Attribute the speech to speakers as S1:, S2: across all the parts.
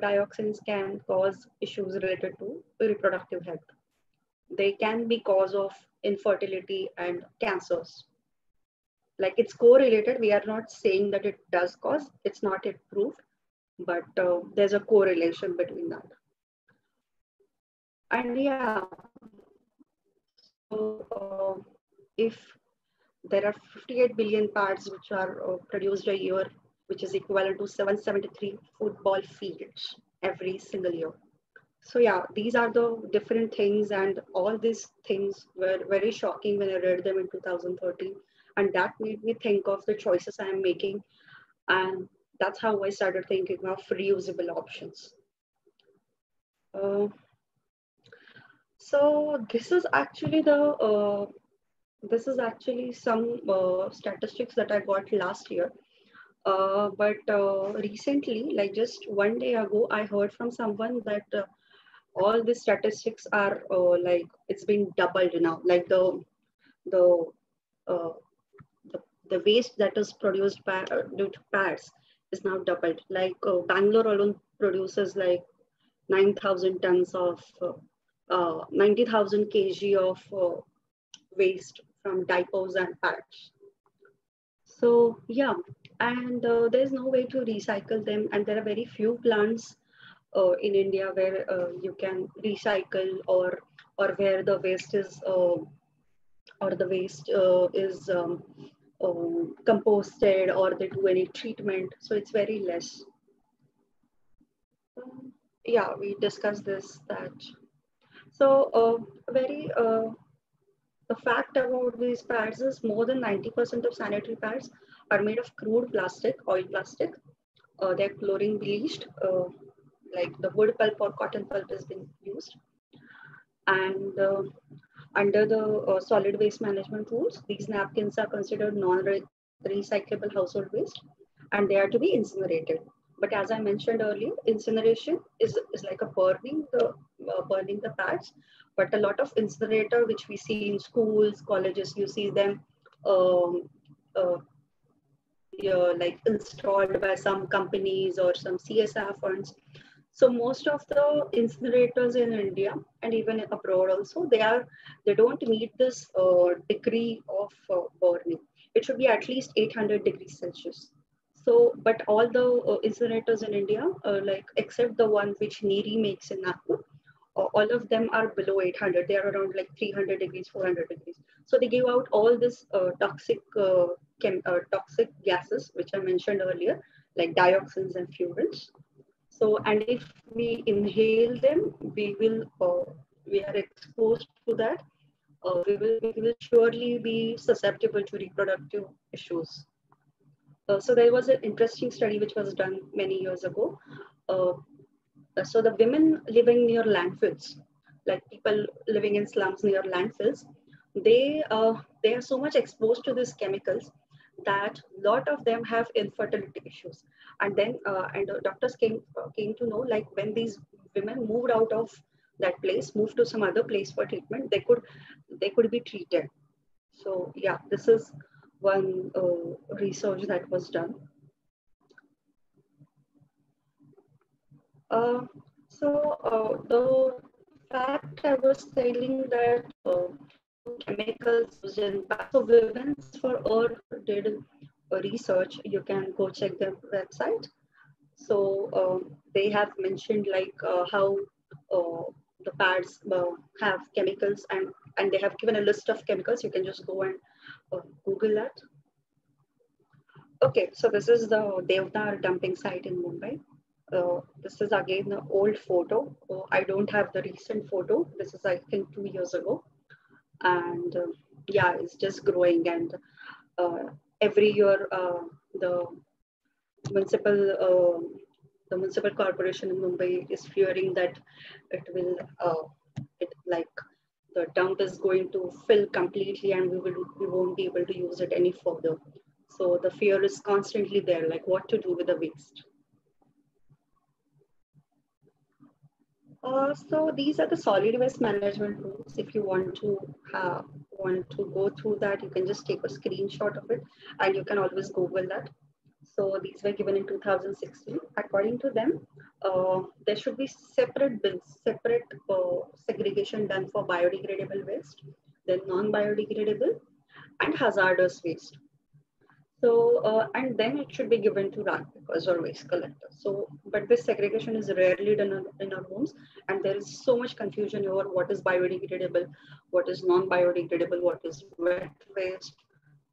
S1: dioxins can cause issues related to reproductive health. They can be cause of infertility and cancers. Like it's correlated. We are not saying that it does cause. It's not yet proved, but there's a correlation between that. And yeah, so if there are 58 billion parts which are produced a year, which is equivalent to 773 football fields every single year. So yeah, these are the different things, and all these things were very shocking when I read them in 2013, and that made me think of the choices I am making, and that's how I started thinking of reusable options. Uh, so this is actually some statistics that I got last year. But recently, like just one day ago, I heard from someone that all the statistics are like it's been doubled now. Like the uh, the, the waste that is produced by due to pads is now doubled. Like Bangalore alone produces like 9,000 tons of 90,000 kg of waste from diapers and pads. So yeah, and there's no way to recycle them, and there are very few plants in India where you can recycle or where the waste is composted or they do any treatment. So it's very less. Yeah, we discussed this that. So very the fact about these pads is more than 90% of sanitary pads are made of crude plastic, oil plastic. They're chlorine bleached, like the wood pulp or cotton pulp has been used. And under the solid waste management rules, these napkins are considered non-recyclable household waste and they are to be incinerated. But as I mentioned earlier, incineration is like a burning the pads. But a lot of incinerator, which we see in schools, colleges, you see them um, uh, like installed by some companies or some CSR funds. So most of the incinerators in India and even abroad also, they don't meet this degree of burning. It should be at least 800 degrees Celsius. So, but all the incinerators in India, like except the one which Niri makes in Nagpur, all of them are below 800. They are around like 300 degrees, 400 degrees. So they give out all this toxic gases, which I mentioned earlier, like dioxins and furans. So, and if we inhale them, we are exposed to that. We will surely be susceptible to reproductive issues. So there was an interesting study which was done many years ago. Uh, so the women living near landfills, like people living in slums near landfills, they are so much exposed to these chemicals that a lot of them have infertility issues. And then doctors came to know, like when these women moved out of that place, moved to some other place for treatment, they could be treated. So yeah, this is one research that was done. Uh, the fact I was telling that chemicals used in so Women's for Earth did a research. You can go check their website. So they have mentioned like how the pads have chemicals, and they have given a list of chemicals. You can just go and Google that. Okay, so this is the Devdar dumping site in Mumbai. This is again the old photo. I don't have the recent photo. This is, I think, 2 years ago. And yeah, it's just growing. And uh, every year, municipal uh, the municipal corporation in Mumbai is fearing that it will, like the dump is going to fill completely, and we won't be able to use it any further. So the fear is constantly there, like what to do with the waste. So these are the solid waste management rules. If you want to go through that, you can just take a screenshot of it, and you can always Google that. So these were given in 2016. According to them, there should be separate bins, separate segregation done for biodegradable waste, then non-biodegradable and hazardous waste. So, and then it should be given to rag pickers or waste collectors. So, but this segregation is rarely done in our homes, and there is so much confusion over what is biodegradable, what is non-biodegradable, what is wet waste.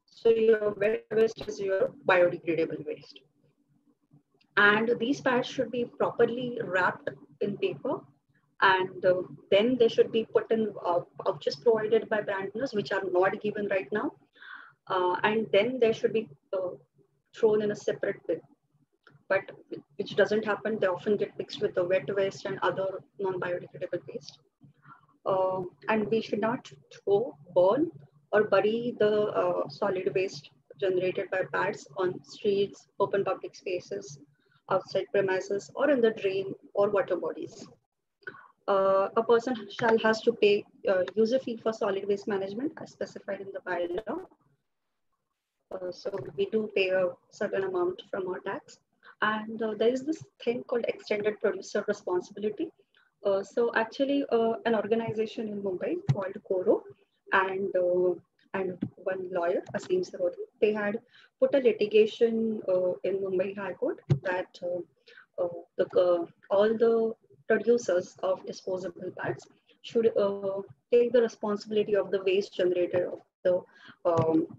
S1: So, your wet waste is your biodegradable waste. And these pads should be properly wrapped in paper, and then they should be put in pouches provided by brand owners, which are not given right now. And then they should be thrown in a separate bin. But which doesn't happen, they often get mixed with the wet waste and other non-biodegradable waste. And we should not throw, burn, or bury the solid waste generated by pads on streets, open public spaces, outside premises, or in the drain or water bodies. A person shall has to pay user fee for solid waste management as specified in the bylaw. So we do pay a certain amount from our tax. And there is this thing called extended producer responsibility. So actually an organization in Mumbai called Coro and one lawyer, Asim Sarodi, they had put a litigation in Mumbai High Court that all the producers of disposable pads should take the responsibility of the waste generated of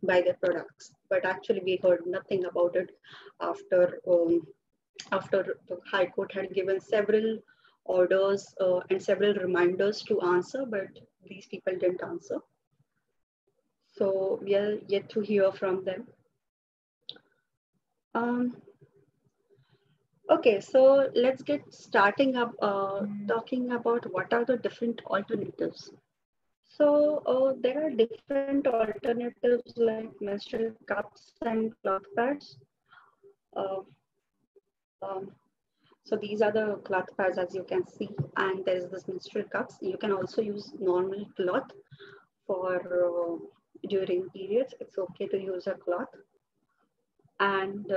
S1: by their products. But actually, we heard nothing about it after the High Court had given several orders and several reminders to answer, but these people didn't answer. So we are yet to hear from them. Okay, so let's get starting up talking about what are the different alternatives. So there are different alternatives like menstrual cups and cloth pads. Uh, um, so these are the cloth pads as you can see, and there is this menstrual cups. You can also use normal cloth for during periods. It's okay to use a cloth. And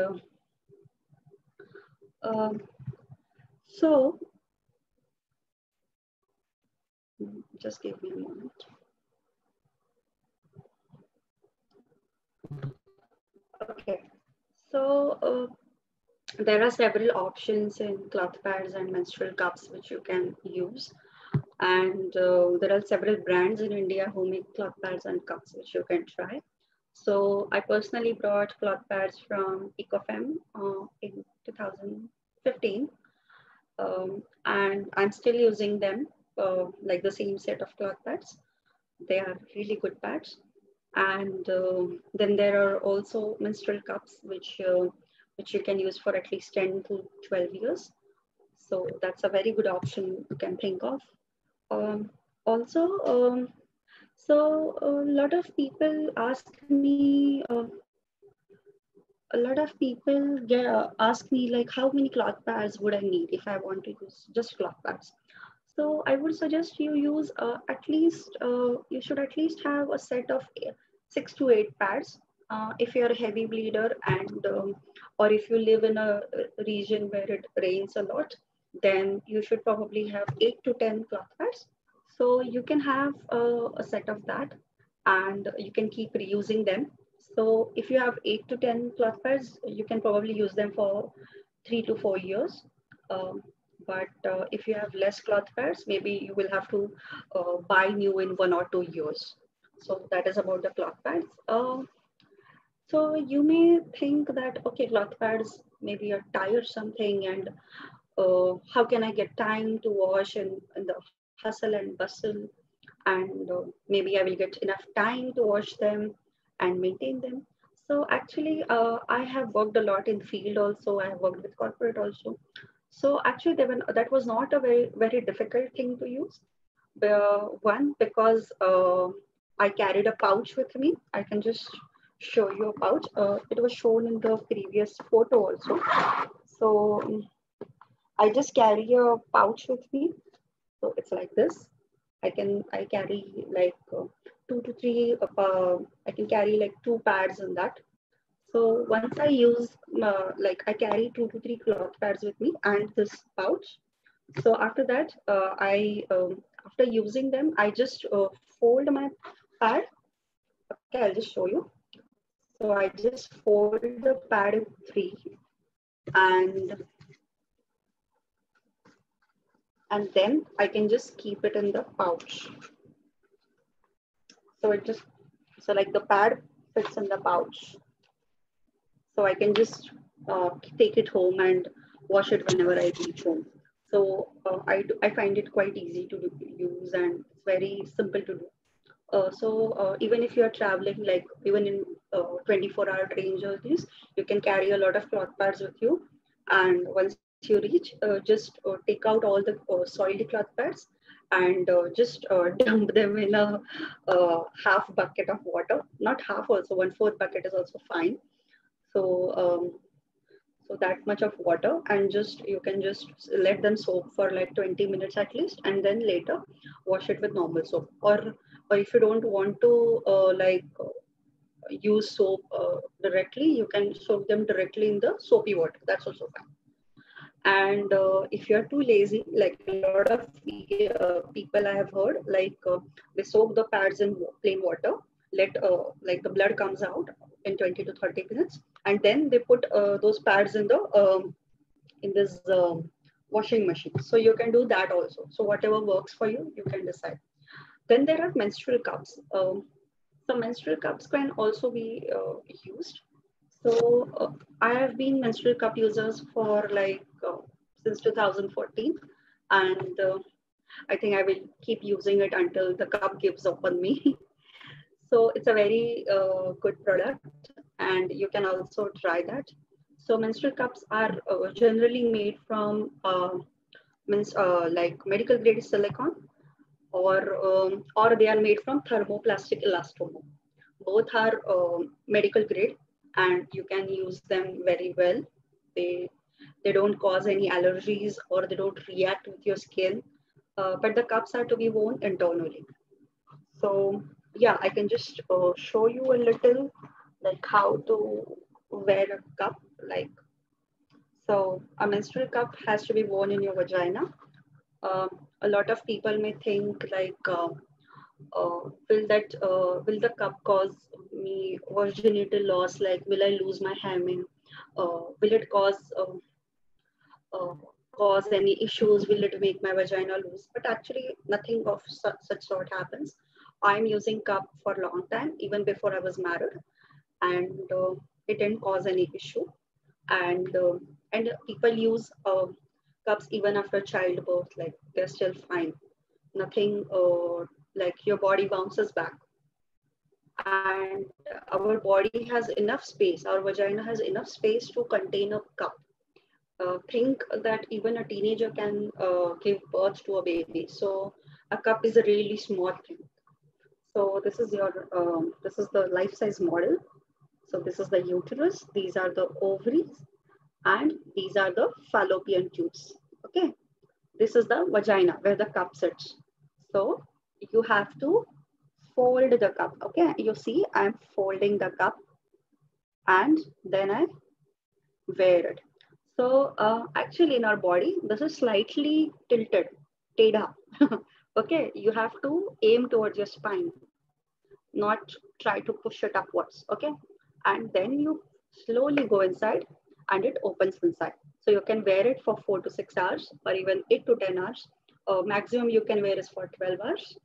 S1: um, so just give me a moment. Okay, so there are several options in cloth pads and menstrual cups which you can use. And there are several brands in India who make cloth pads and cups which you can try. So I personally brought cloth pads from Ecofem in 2015. And I'm still using them, like the same set of cloth pads. They are really good pads. And then there are also menstrual cups, which you can use for at least 10 to 12 years. So that's a very good option you can think of. Also, so a lot of people ask me, ask me like, how many cloth pads would I need if I want to use just cloth pads? So I would suggest you use you should at least have a set of 6 to 8 pads. If you're a heavy bleeder or if you live in a region where it rains a lot, then you should probably have 8 to 10 cloth pads. So you can have a set of that and you can keep reusing them. So if you have 8 to 10 cloth pads, you can probably use them for 3 to 4 years. Um, but if you have less cloth pads, maybe you will have to buy new in 1 or 2 years. So that is about the cloth pads. So you may think that, okay, cloth pads maybe are tiresome thing, and how can I get time to wash in the hustle and bustle? And maybe I will get enough time to wash them and maintain them. So actually, I have worked a lot in field also. I have worked with corporate also. So actually, that was not a very difficult thing to use. One, because I carried a pouch with me. I can just show you a pouch. It was shown in the previous photo also. So I just carry a pouch with me. So it's like this. I carry like 2 to 3. I can carry like 2 pads in that. So once I use, like I carry 2 to 3 cloth pads with me and this pouch. So after that, after using them, I just fold my pad. Okay, I'll just show you. So I just fold the pad in three, and then I can just keep it in the pouch. So it just, so like the pad fits in the pouch. So I can just take it home and wash it whenever I reach home. So I find it quite easy to use, and it's very simple to do. Even if you're traveling, like even in 24-hour train journeys, you can carry a lot of cloth pads with you. And once you reach, just take out all the soiled cloth pads and just dump them in a half bucket of water. Not half, also 1/4 bucket is also fine. So so that much of water, and just you can just let them soak for like 20 minutes at least, and then later wash it with normal soap. Or if you don't want to use soap directly, you can soak them directly in the soapy water. That's also fine. And if you're too lazy, like a lot of people I have heard, they soak the pads in plain water, let like the blood comes out in 20 to 30 minutes, and then they put those pads in the in this washing machine. So you can do that also. So whatever works for you, you can decide. Then there are menstrual cups. So menstrual cups can also be used. So I have been menstrual cup users for since 2014, and I think I will keep using it until the cup gives up on me. So it's a very good product, and you can also try that. So menstrual cups are generally made from like medical grade silicone, or they are made from thermoplastic elastomer. Both are medical grade, and you can use them very well. They they don't cause any allergies, or they don't react with your skin. But the cups are to be worn internally. So yeah, I can just show you a little like how to wear a cup. Like, so a menstrual cup has to be worn in your vagina. Uh, a lot of people may think will the cup cause me virginity loss? Like, will I lose my hymen? Will it uh, cause any issues? Will it make my vagina loose? But actually, nothing of such sort happens. I'm using cup for a long time, even before I was married, and it didn't cause any issue. And people use cups even after childbirth, like they're still fine. Nothing like your body bounces back, and our body has enough space, our vagina has enough space to contain a cup. Think that even a teenager can give birth to a baby, so a cup is a really small thing. So this is the life size model. So this is the uterus, these are the ovaries, and these are the fallopian tubes. Okay, this is the vagina where the cup sits. So you have to fold the cup. Okay, you see I'm folding the cup, and then I wear it. So actually in our body, this is slightly tilted, teda. Okay, you have to aim towards your spine, not try to push it upwards. Okay, and then you slowly go inside, and it opens inside. So you can wear it for 4 to 6 hours, or even 8 to 10 hours. Maximum you can wear is for 12 hours.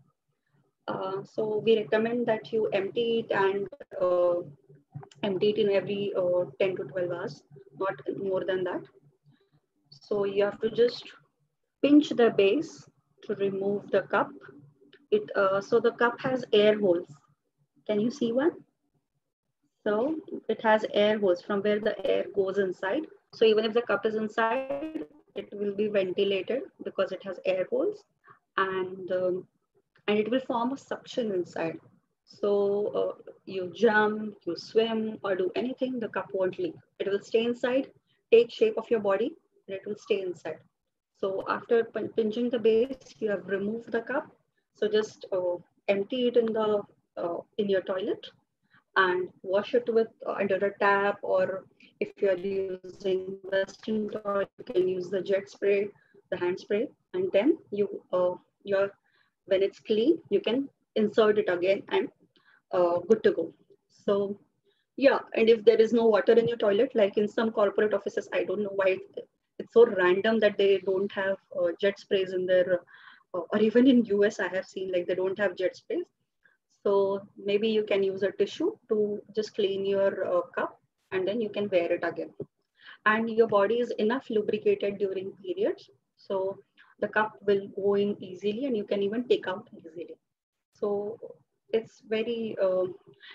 S1: So we recommend that you empty it in every 10 to 12 hours, not more than that. So you have to just pinch the base to remove the cup. So the cup has air holes. Can you see one? So it has air holes from where the air goes inside. So even if the cup is inside, it will be ventilated because it has air holes, and it will form a suction inside. So you jump, you swim, or do anything, the cup won't leak. It will stay inside, take shape of your body, and it will stay inside. So after pinching the base, you have removed the cup. So just empty it in your toilet, and wash it with under a tap, or if you are using Western toilet, you can use the jet spray, the hand spray, and then your when it's clean, you can insert it again and good to go. So yeah, and if there is no water in your toilet, like in some corporate offices, I don't know why it's so random that they don't have jet sprays in their, or even in US, I have seen like they don't have jet sprays. So maybe you can use a tissue to just clean your cup, and then you can wear it again. And your body is enough lubricated during periods. So the cup will go in easily and you can even take out easily. So it's very,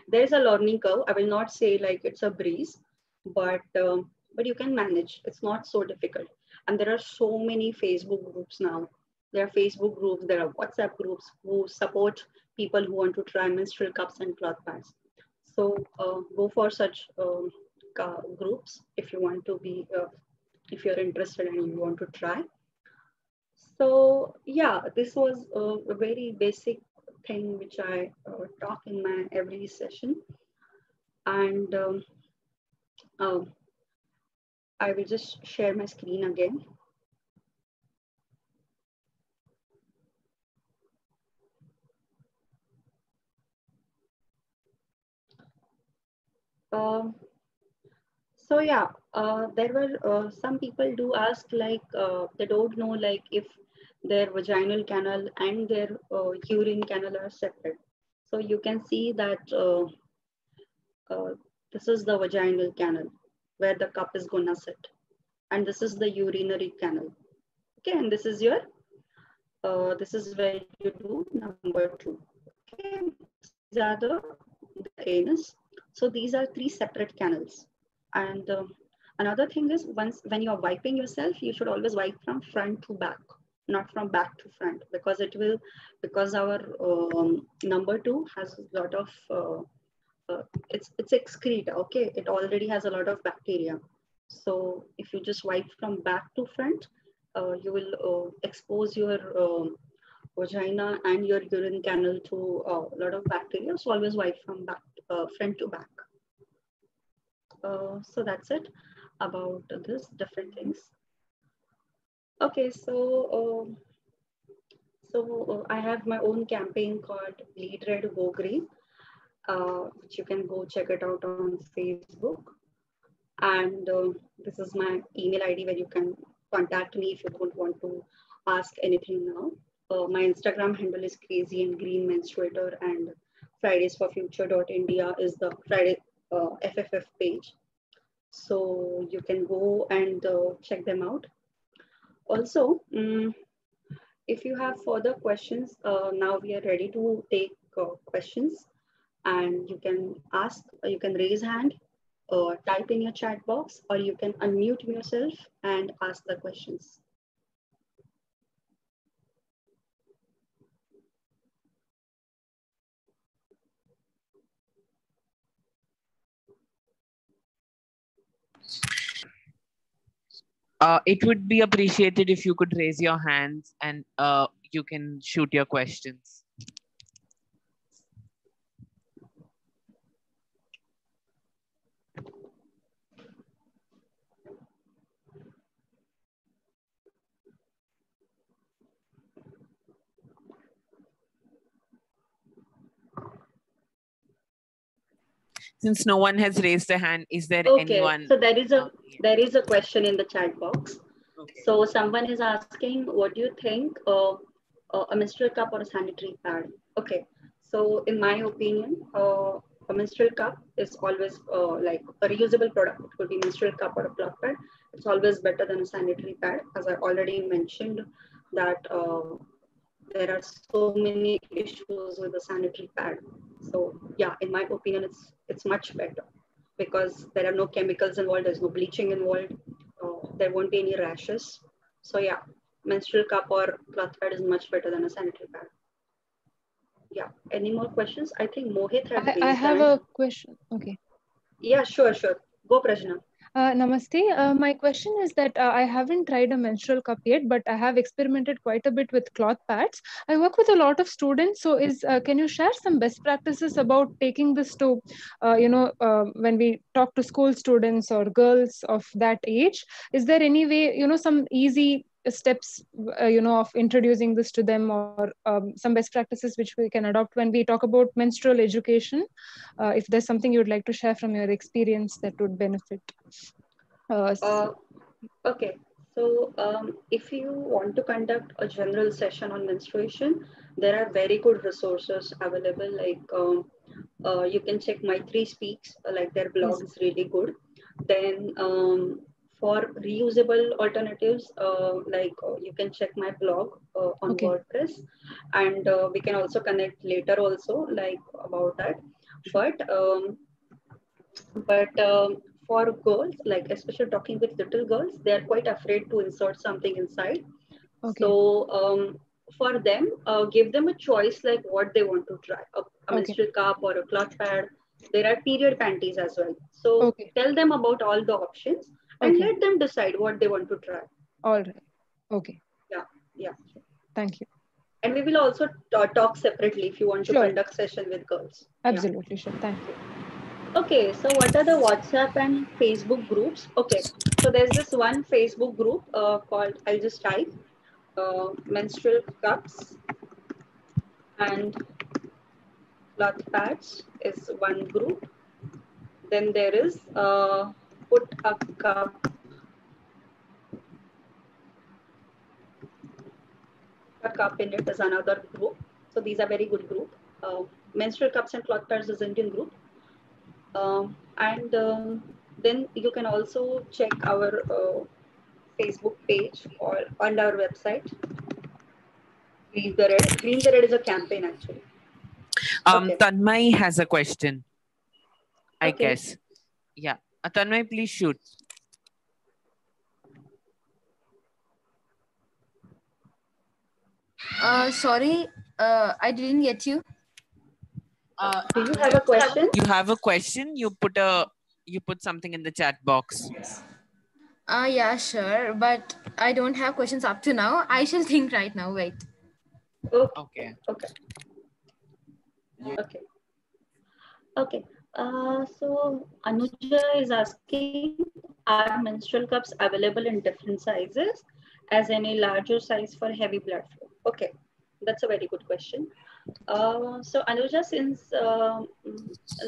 S1: there's a learning curve. I will not say like it's a breeze, but you can manage. It's not so difficult. And there are so many Facebook groups now. There are Facebook groups, there are WhatsApp groups who support people who want to try menstrual cups and cloth pads. So go for such groups if you want to be, if you're interested and you want to try. So yeah, this was a very basic thing which I talk in my every session. And I will just share my screen again. So yeah, there were some people do ask like they don't know like if their vaginal canal and their urine canal are separate. So you can see that this is the vaginal canal where the cup is gonna sit, and this is the urinary canal. Okay, and this is your this is where you do number 2. Okay, so these are the anus. So these are 3 separate canals. And another thing is, once when you are wiping yourself, you should always wipe from front to back, not from back to front, because it will, because our number 2 has a lot of it's excrete. Okay, it already has a lot of bacteria. So if you just wipe from back to front, you will expose your vagina and your urine canal to a lot of bacteria. So always wipe from back, front to back. So that's it about this different things. Okay, so I have my own campaign called Bleed Red Go Green, which you can go check it out on Facebook. And this is my email ID where you can contact me if you don't want to ask anything now. My Instagram handle is crazy and green menstruator, and Fridays for Future.India is the Friday FFF page. So you can go and check them out. Also, if you have further questions, now we are ready to take questions, and you can ask, you can raise hand, type in your chat box, or you can unmute yourself and ask the questions.
S2: It would be appreciated if you could raise your hands and you can shoot your questions. Since no one has raised a hand, is there anyone?
S1: So there is a question in the chat box. Okay. So someone is asking, what do you think a menstrual cup or a sanitary pad? Okay, so in my opinion, a menstrual cup is always like a reusable product. It could be menstrual cup or a cloth pad. It's always better than a sanitary pad, as I already mentioned that there are so many issues with the sanitary pad. So yeah, in my opinion, it's much better because there are no chemicals involved, there's no bleaching involved, there won't be any rashes. So yeah, menstrual cup or cloth pad is much better than a sanitary pad. Yeah, any more questions? I think Mohit had raised
S3: I have a question. Okay.
S1: Yeah, sure. Go, Prajna.
S3: Namaste. My question is that I haven't tried a menstrual cup yet, but I have experimented quite a bit with cloth pads. I work with a lot of students, so can you share some best practices about taking this to, when we talk to school students or girls of that age? Is there any way, some easy steps, of introducing this to them, or some best practices which we can adopt when we talk about menstrual education? If there's something you'd like to share from your experience that would benefit.
S1: Uh, okay, so if you want to conduct a general session on menstruation, there are very good resources available. Like you can check My Three Speaks, like their blog
S3: Yes.
S1: is really good. Then for reusable alternatives, you can check my blog on
S3: Okay.
S1: WordPress, and we can also connect later also like about that.
S3: Sure.
S1: But for girls, like especially talking with little girls, they are quite afraid to insert something inside.
S3: Okay.
S1: So for them, give them a choice like what they want to try, a
S3: Okay.
S1: menstrual cup or a cloth pad. There are period panties as well. So
S3: Okay.
S1: tell them about all the options and
S3: Okay.
S1: let them decide what they want to try.
S3: All right. Okay.
S1: Yeah, yeah.
S3: Thank you.
S1: And we will also talk separately if you want to
S3: Sure.
S1: conduct session with girls. Yeah.
S3: Absolutely. Sure. Thank you.
S1: Okay, so what are the WhatsApp and Facebook groups? Okay, so there's this one Facebook group called, I'll just type menstrual cups and cloth pads is one group. Then there is put a cup in it is another group. So these are very good group. Menstrual cups and cloth pads is Indian group. And then you can also check our Facebook page or on our website. Green the Red. Green the Red is a campaign actually. Okay.
S2: Tanmay has a question, I
S1: Okay.
S2: guess. Yeah. Tanmay, please shoot.
S4: Sorry, I didn't get you.
S1: Do you have a question?
S2: You have a question? You put something in the chat box.
S4: Yeah, sure, but I don't have questions up to now. I shall think right now. Wait.
S1: Okay.
S2: Okay.
S1: Okay. Okay. Okay. So Anuja is asking, are menstrual cups available in different sizes, as any larger size for heavy blood flow? Okay, that's a very good question. So Anuja, since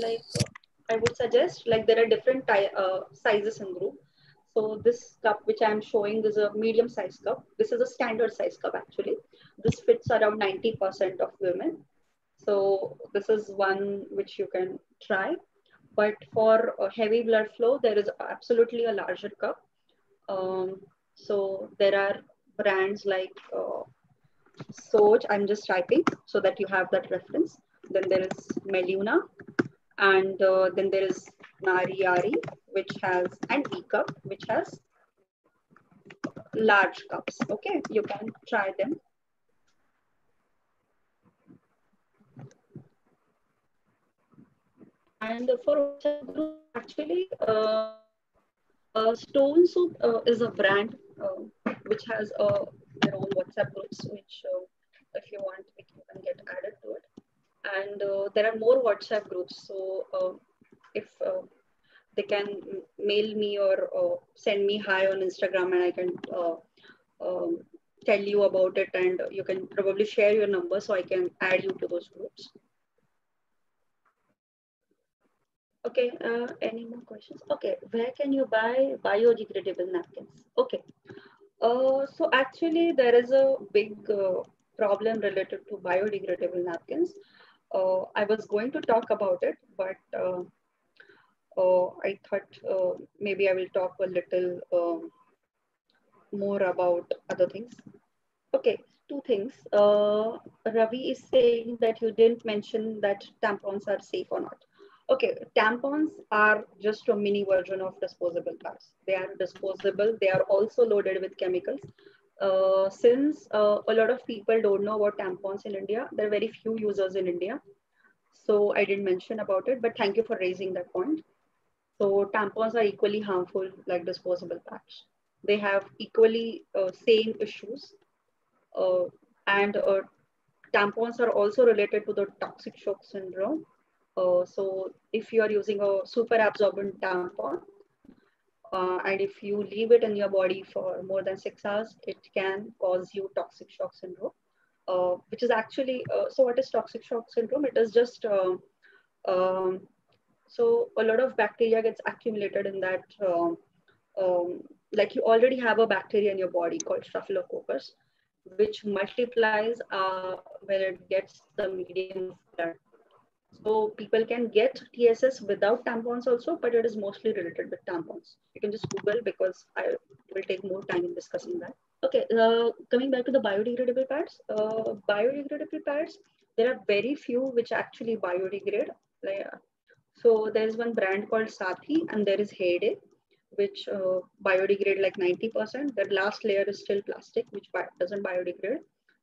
S1: like I would suggest like there are different sizes in group. So this cup which I am showing is a medium size cup. This is a standard size cup actually. This fits around 90% of women. So this is one which you can try. But for heavy blood flow, there is absolutely a larger cup. So there are brands like Soj, I'm just typing so that you have that reference. Then there is Meluna, and then there is Nariyari, which has, and E cup, which has large cups. Okay, you can try them. And for WhatsApp groups, actually, Stone Soup is a brand which has their own WhatsApp groups, which if you want, you can get added to it. And there are more WhatsApp groups. So if they can mail me or send me hi on Instagram, and I can um, tell you about it, and you can probably share your number so I can add you to those groups. Okay, any more questions? Okay, where can you buy biodegradable napkins? Okay, so actually there is a big problem related to biodegradable napkins. I was going to talk about it, but I thought maybe I will talk a little more about other things. Okay, two things. Ravi is saying that you didn't mention that tampons are safe or not. Okay, tampons are just a mini version of disposable pads. They are disposable. They are also loaded with chemicals. Since a lot of people don't know about tampons in India, there are very few users in India. So I didn't mention about it, but thank you for raising that point. So tampons are equally harmful like disposable pads. They have equally same issues, uh, and tampons are also related to the toxic shock syndrome. So if you are using a super absorbent tampon, and if you leave it in your body for more than 6 hours, it can cause you toxic shock syndrome, which is actually, so what is toxic shock syndrome? It is just, um, so a lot of bacteria gets accumulated in that, like you already have a bacteria in your body called staphylococcus, which multiplies when it gets the medium of blood. So people can get TSS without tampons also, but it is mostly related with tampons. You can just Google because I will take more time in discussing that. Okay, coming back to the biodegradable pads. Biodegradable pads, there are very few which actually biodegrade. Like, so there's one brand called Sathi and there is Heyday, which biodegrade like 90%. That last layer is still plastic, which doesn't biodegrade.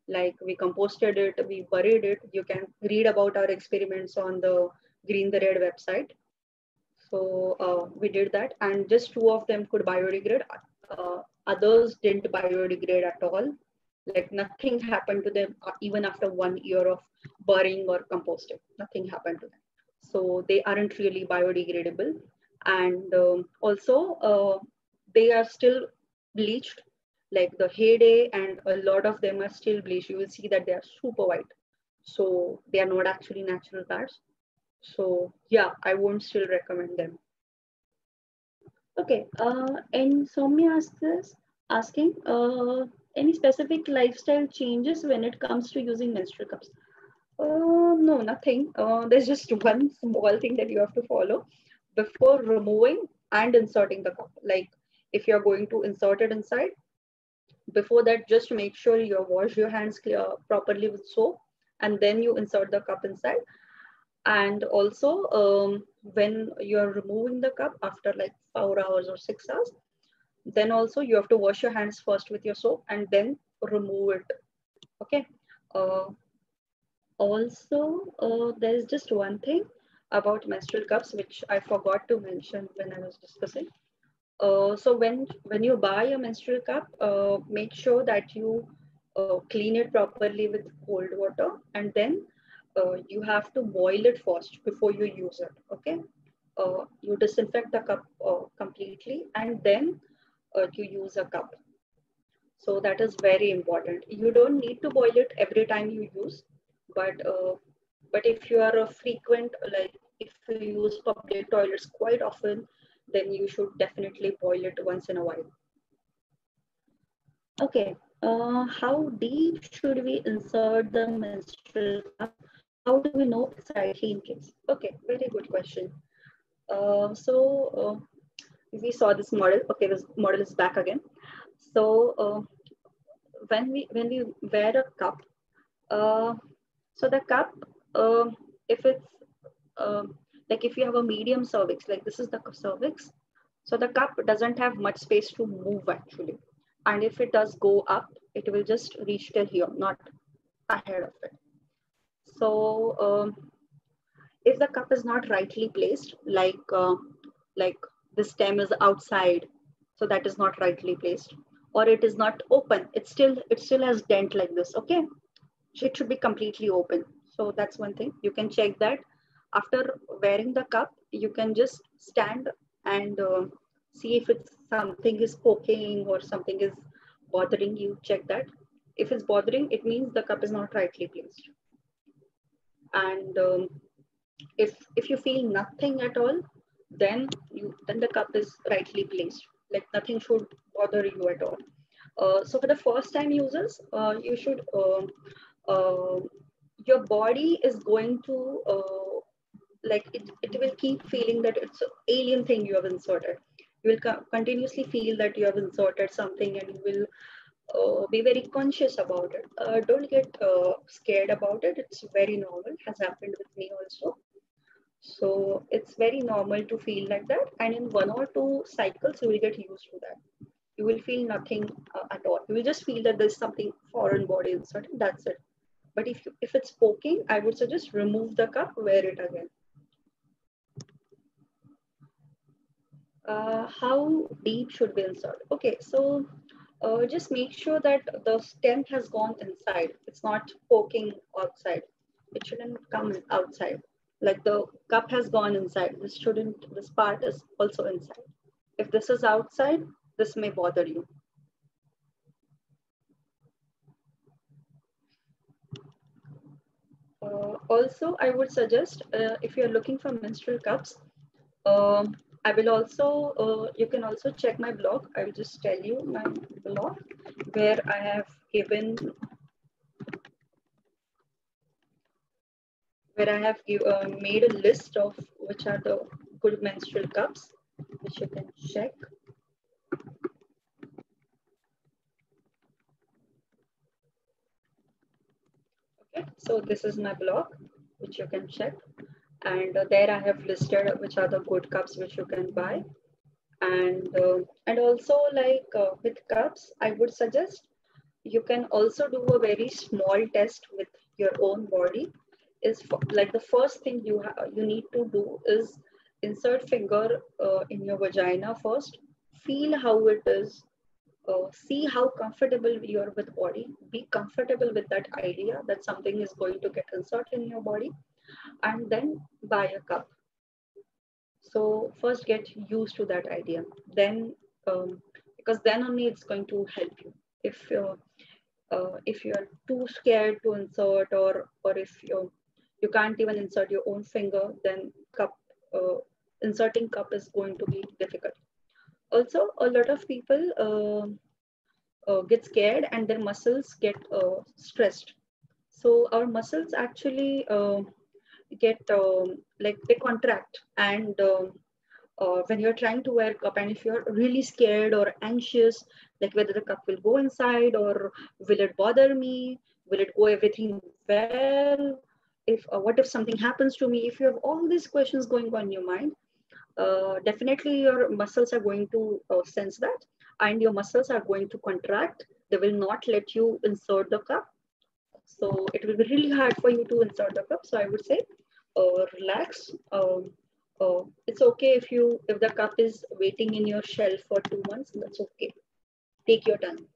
S1: Like we composted it, we buried it. You can read about our experiments on the Green the Red website. So we did that, and just two of them could biodegrade. Others didn't biodegrade at all. Like nothing happened to them even after 1 year of burying or composting. Nothing happened to them. So they aren't really biodegradable. And also, they are still bleached. Like the Heyday and a lot of them are still bleached. You will see that they are super white. So they are not actually natural pads. So yeah, I won't still recommend them. Okay, and Soumya asked this, asking any specific lifestyle changes when it comes to using menstrual cups? No, nothing. There's just one small thing that you have to follow before removing and inserting the cup. Like if you're going to insert it inside, before that, just make sure you wash your hands clear properly with soap, and then you insert the cup inside. And also, when you're removing the cup after like 4 hours or 6 hours, then also you have to wash your hands first with your soap and then remove it. Okay. Uh, Also, there's just one thing about menstrual cups which I forgot to mention when I was discussing. So when you buy a menstrual cup, make sure that you clean it properly with cold water, and then you have to boil it first before you use it. Okay, you disinfect the cup completely, and then you use a cup. So that is very important. You don't need to boil it every time you use, but if you are a frequent, like if you use public toilets quite often, then you should definitely boil it once in a while. Okay, how deep should we insert the menstrual cup? How do we know it's rightly in place? Okay, very good question. So we saw this model. Okay, this model is back again. So when we wear a cup, uh, so the cup, uh, if it's uh, like if you have a medium cervix, like this is the cervix, so the cup doesn't have much space to move actually. And if it does go up, it will just reach till here, not ahead of it. So if the cup is not rightly placed, like the stem is outside, so that is not rightly placed, or it is not open, it still has dent like this. Okay, it should be completely open. So that's one thing you can check that after wearing the cup. You can just stand and see if it's something is poking or something is bothering you. Check that. If it's bothering, it means the cup is not rightly placed. And if you feel nothing at all, then the cup is rightly placed. Like nothing should bother you at all. So for the first time users, you should uh, your body is going to like it will keep feeling that it's an alien thing you have inserted. You will continuously feel that you have inserted something, and you will be very conscious about it. Don't get scared about it. It's very normal, has happened with me also. So it's very normal to feel like that, and in 1 or 2 cycles you will get used to that. You will feel nothing at all. You will just feel that there's something foreign body inside. That's it. But if it's poking, I would suggest remove the cup, wear it again. How deep should we insert? Okay, so just make sure that the stem has gone inside. It's not poking outside. It shouldn't come outside. Like the cup has gone inside. This shouldn't, this part is also inside. If this is outside, this may bother you. Also, I would suggest if you're looking for menstrual cups, I will also, you can also check my blog. I will just tell you my blog where I have given, made a list of which are the good menstrual cups, which you can check. Okay, so this is my blog, which you can check. And there I have listed which are the good cups which you can buy. And also like with cups, I would suggest you can also do a very small test with your own body. Is like the first thing you need to do is insert finger in your vagina first, feel how it is, see how comfortable you are with body, be comfortable with that idea that something is going to get inserted in your body, and then buy a cup. So first get used to that idea, then because then only it's going to help you. If you're too scared to insert, or if you can't even insert your own finger, then cup inserting cup is going to be difficult. Also, a lot of people get scared and their muscles get stressed. So our muscles actually get like they contract, and when you're trying to wear a cup, and if you're really scared or anxious, like whether the cup will go inside or will it bother me, will it go everything well, if what if something happens to me, if you have all these questions going on in your mind, definitely your muscles are going to sense that, and your muscles are going to contract. They will not let you insert the cup. So it will be really hard for you to insert the cup. So I would say relax. It's okay if the cup is waiting in your shelf for 2 months. That's okay. Take your time,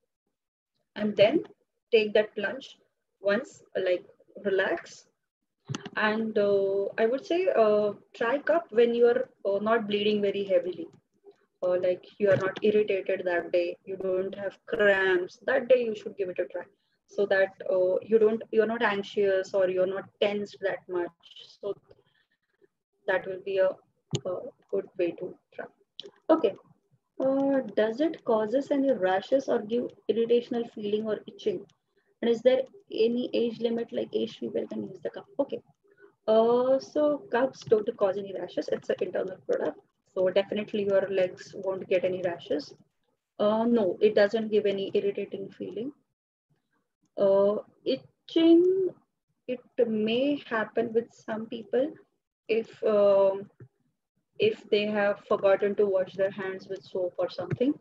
S1: and then take that plunge once. Like relax, and I would say try cup when you are not bleeding very heavily. Like you are not irritated that day, you don't have cramps that day, you should give it a try, so that you're not anxious or you're not tensed that much. So that will be a good way to try. Okay, does it causes any rashes or give irritational feeling or itching, and is there any age limit, like age people can use the cup? Okay, so cups don't cause any rashes, it's an internal product, so definitely your legs won't get any rashes. No, it doesn't give any irritating feeling. Itching, it may happen with some people if they have forgotten to wash their hands with soap or something,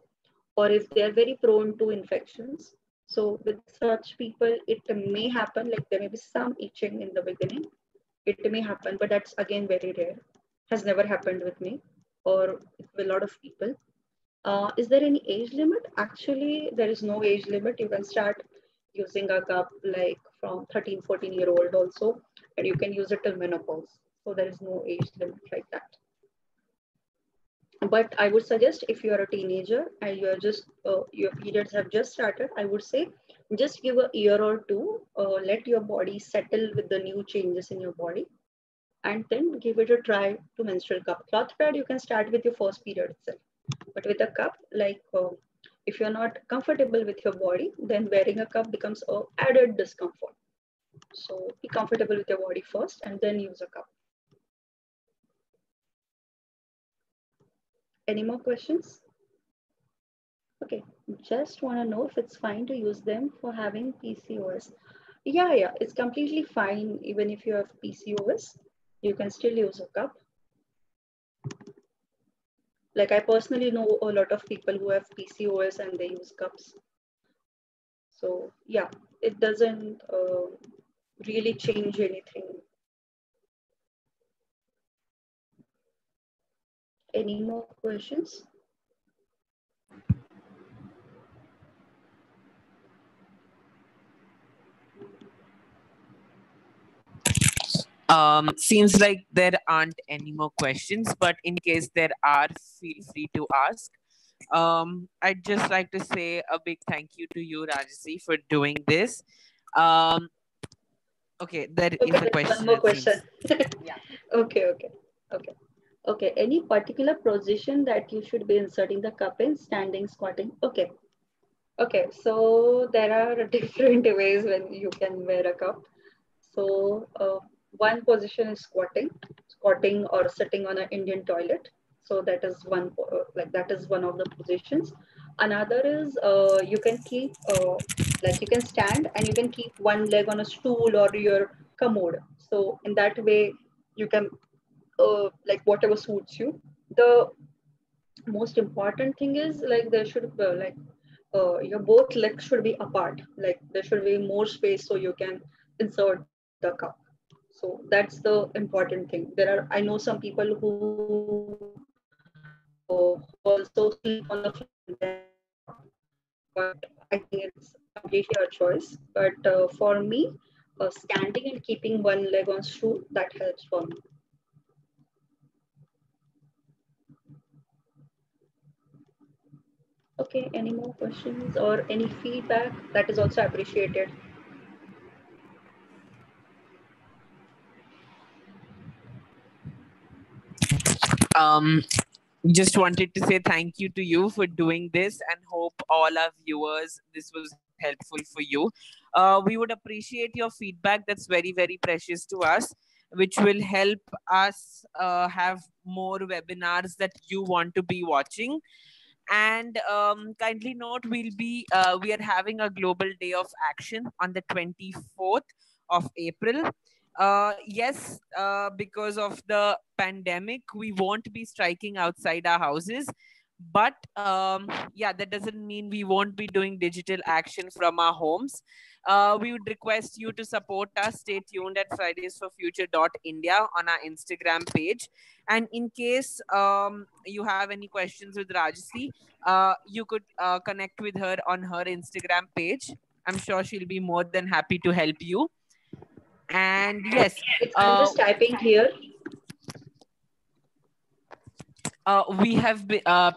S1: or if they are very prone to infections. So with such people, it may happen, like there may be some itching in the beginning. It may happen, but that's again very rare. Has never happened with me or with a lot of people. Is there any age limit? Actually, there is no age limit. You can start using a cup like from 13, 14-year-old also, and you can use it till menopause. So there is no age limit like that. But I would suggest if you are a teenager and you are just, your periods have just started, I would say just give a year or two, let your body settle with the new changes in your body, and then give it a try to menstrual cup. Cloth pad, you can start with your first period itself. But with a cup, like if you're not comfortable with your body, then wearing a cup becomes a added discomfort. So be comfortable with your body first and then use a cup. Any more questions? Okay, just want to know if it's fine to use them for having PCOS. Yeah, it's completely fine. Even if you have PCOS, you can still use a cup. Like I personally know a lot of people who have PCOS and they use cups. So yeah, it doesn't really change anything. any more questions?
S2: Seems like there aren't any more questions, but in case there are, feel free to ask. I'd just like to say a big thank you to you, Rajsi, for doing this. Okay, there is a
S1: Okay, there's one
S2: question,
S1: more
S2: it seems.
S1: question.
S2: Yeah.
S1: Okay. Any particular position that you should be inserting the cup in? Standing, squatting? Okay. So there are different ways when you can wear a cup. So one position is squatting or sitting on an Indian toilet. So that is that is one of the positions. Another is you can keep you can stand and you can keep one leg on a stool or your commode. So in that way you can whatever suits you. The most important thing is there should your both legs should be apart. Like there should be more space so you can insert the cup. So that's the important thing. I know some people who also sleep on the floor and then insert the cup, but I think it's completely your choice. But for me, standing and keeping one leg on stool, that helps for me. Okay, any more questions or any feedback? That is also appreciated.
S2: Um, just wanted to say thank you to you for doing this and hope all our viewers this was helpful for you. We would appreciate your feedback. That's very, very precious to us, which will help us have more webinars that you want to be watching. And kindly note, we are having a global day of action on the 24th of April. Yes, because of the pandemic, we won't be striking outside our houses. But yeah, that doesn't mean we won't be doing digital action from our homes. We would request you to support us. Stay tuned at fridaysforfuture.india on our Instagram page. And in case you have any questions with Rajasi, you could connect with her on her Instagram page. I'm sure she'll be more than happy to help you. And yes,
S1: I'm just typing here.
S2: We have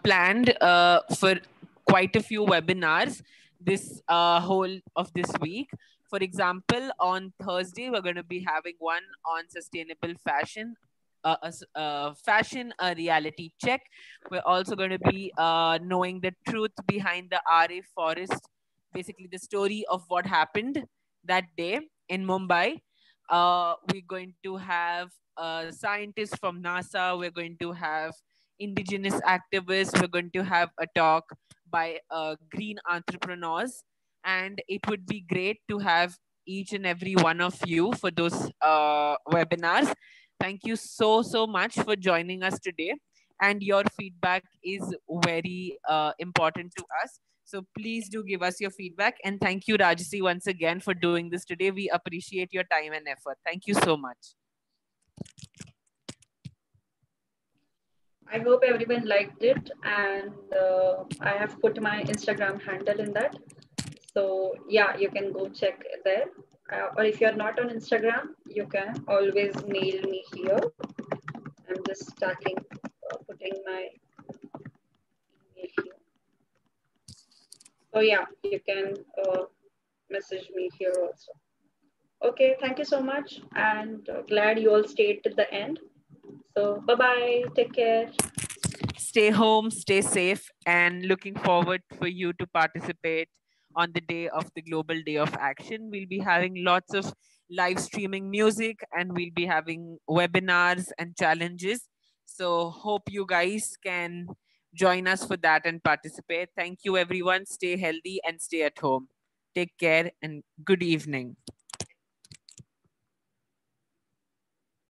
S2: planned for quite a few webinars this whole of this week. For example, on Thursday, we're going to be having one on sustainable fashion, fashion a reality check. We're also going to be knowing the truth behind the RA forest, basically the story of what happened that day in Mumbai. We're going to have scientists from NASA. We're going to have indigenous activists. We're going to have a talk by green entrepreneurs. And it would be great to have each and every one of you for those webinars. Thank you so, so much for joining us today. And your feedback is very important to us. So please do give us your feedback. And thank you, Rajasi, once again for doing this today. We appreciate your time and effort. Thank you so much.
S1: I hope everyone liked it, and I have put my Instagram handle in that. So yeah, you can go check there. Or if you're not on Instagram, you can always mail me here. I'm just putting my email here. So yeah, you can message me here also. Okay, thank you so much, and glad you all stayed till the end. So bye-bye, take care.
S2: Stay home, stay safe, and looking forward for you to participate on the day of the Global Day of Action. We'll be having lots of live streaming music and we'll be having webinars and challenges. So hope you guys can join us for that and participate. Thank you, everyone. Stay healthy and stay at home. Take care and good evening.